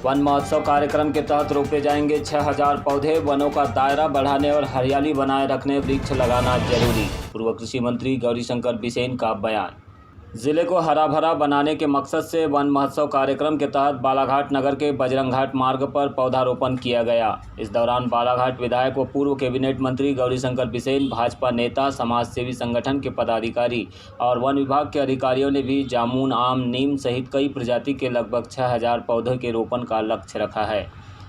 One महोत्सव कार्यक्रम के तहत रोपे जाएंगे 6000 पौधे। वनों का दायरा बढ़ाने और हरियाली बनाए रखने वृक्ष लगाना जरूरी। पूर्व कृषि मंत्री गौरीशंकर बिसेन का बयान। जिले को हरा भरा बनाने के मकसद से वन महोत्सव कार्यक्रम के तहत बालाघाट नगर के बजरंग घाट मार्ग पर पौधारोपण किया गया। इस दौरान बालाघाट विधायक व पूर्व कैबिनेट मंत्री गौरीशंकर बिसेन, भाजपा नेता, समाज सेवी संगठन के पदाधिकारी और वन विभाग के अधिकारियों ने भी जामुन, आम, नीम सहित कई प्रजाति के लगभग 6000 पौधों के रोपण का लक्ष्य रखा है।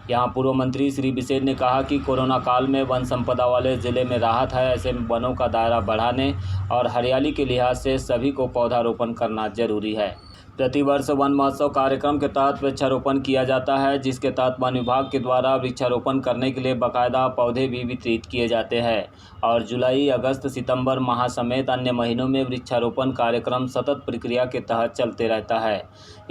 यहाँ पूर्व मंत्री श्री बिसेन ने कहा कि कोरोना काल में वन संपदा वाले जिले में राहत है। ऐसे में वनों का दायरा बढ़ाने और हरियाली के लिहाज से सभी को पौधारोपण करना जरूरी है। प्रतिवर्ष वन महोत्सव कार्यक्रम के तहत वृक्षारोपण किया जाता है, जिसके तहत वन विभाग के द्वारा वृक्षारोपण करने के लिए बाकायदा पौधे भी वितरित किए जाते हैं और जुलाई, अगस्त, सितंबर माह समेत अन्य महीनों में वृक्षारोपण कार्यक्रम सतत प्रक्रिया के तहत चलते रहता है।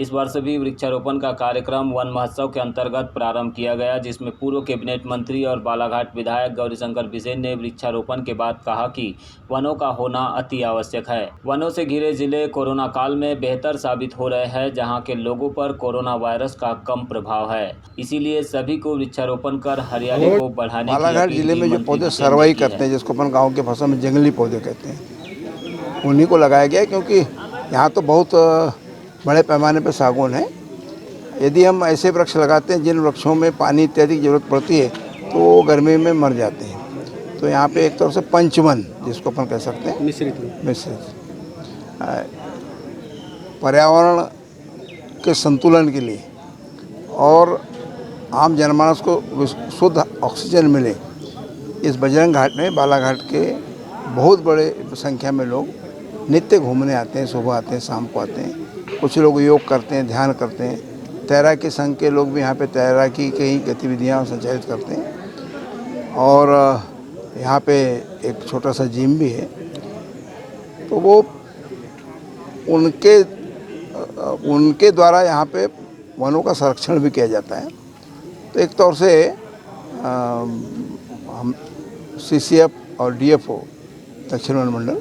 इस वर्ष भी वृक्षारोपण का कार्यक्रम वन महोत्सव के अंतर्गत प्रारंभ किया गया, जिसमें पूर्व कैबिनेट मंत्री और बालाघाट विधायक गौरीशंकर बिसेन ने वृक्षारोपण के बाद कहा कि वनों का होना अति आवश्यक है। वनों से घिरे जिले कोरोना काल में बेहतर साबित हो रहे हैं, जहां के लोगों पर कोरोना वायरस का कम प्रभाव है। इसीलिए सभी को वृक्षारोपण कर हरियाली को बढ़ाने बालाघाट जिले में जो पौधे सर्वाई करते हैं, जिसको अपन गाँव के भाषा में जंगली पौधे कहते हैं, उन्हीं को लगाया गया, क्योंकि यहाँ तो बहुत बड़े पैमाने पर सागौन है। यदि हम ऐसे वृक्ष लगाते हैं जिन वृक्षों में पानी इत्यादि की जरूरत पड़ती है तो वो गर्मी में मर जाते हैं, तो यहाँ पे एक तरह से पंचवन जिसको अपन कह सकते हैं, मिश्रित पर्यावरण के संतुलन के लिए और आम जनमानस को शुद्ध ऑक्सीजन मिले, इस बजरंग घाट में बालाघाट के बहुत बड़े संख्या में लोग नित्य घूमने आते हैं। सुबह आते हैं, शाम को आते हैं। कुछ लोग योग करते हैं, ध्यान करते हैं। तैराकी संघ के लोग भी यहाँ पे तैराकी की गतिविधियाँ संचालित करते हैं और यहाँ पे एक छोटा सा जिम भी है। तो वो उनके द्वारा यहाँ पे वनों का संरक्षण भी किया जाता है। तो एक तौर से हम CCF और DFO दक्षिण वन मंडल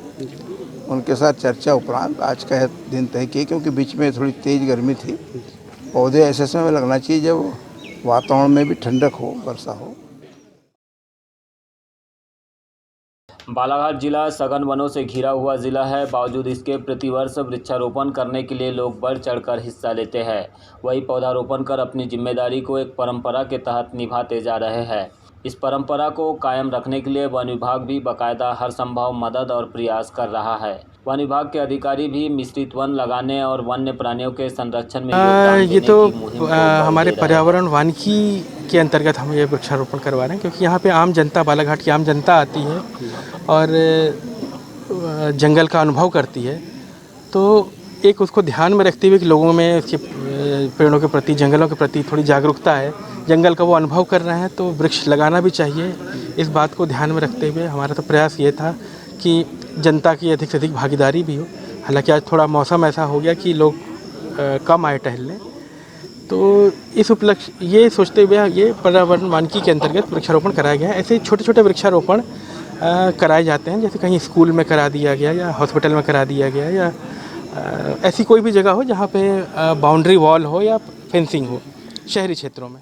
उनके साथ चर्चा उपरांत आज का दिन तय किए, क्योंकि बीच में थोड़ी तेज़ गर्मी थी। पौधे ऐसे समय में लगना चाहिए जब वातावरण में भी ठंडक हो, वर्षा हो। बालाघाट जिला सघन वनों से घिरा हुआ जिला है। बावजूद इसके प्रतिवर्ष वृक्षारोपण करने के लिए लोग बढ़ चढ़कर हिस्सा लेते हैं। वही पौधारोपण कर अपनी जिम्मेदारी को एक परंपरा के तहत निभाते जा रहे हैं। इस परंपरा को कायम रखने के लिए वन विभाग भी बाकायदा हर संभव मदद और प्रयास कर रहा है। वन विभाग के अधिकारी भी मिश्रित वन लगाने और वन्य प्राणियों के संरक्षण में योगदान देने की मुहिम को हमारे पर्यावरण वानिकी के अंतर्गत हम ये वृक्षारोपण करवा रहे हैं, क्योंकि यहाँ पे आम जनता, बालाघाट की आम जनता आती है और जंगल का अनुभव करती है। तो एक उसको ध्यान में रखते हुए कि लोगों में इसके पेड़ों के प्रति, जंगलों के प्रति थोड़ी जागरूकता है, जंगल का वो अनुभव कर रहे हैं, तो वृक्ष लगाना भी चाहिए। इस बात को ध्यान में रखते हुए हमारा तो प्रयास ये था कि जनता की अधिक से अधिक भागीदारी भी हो। हालांकि आज थोड़ा मौसम ऐसा हो गया कि लोग कम आए टहलने, तो इस उपलक्ष्य ये सोचते हुए ये पर्यावरण वानिकी के अंतर्गत वृक्षारोपण कराया गया है। ऐसे छोटे छोटे वृक्षारोपण कराए जाते हैं, जैसे कहीं स्कूल में करा दिया गया या हॉस्पिटल में करा दिया गया या ऐसी कोई भी जगह हो जहाँ पे बाउंड्री वॉल हो या फेंसिंग हो शहरी क्षेत्रों में।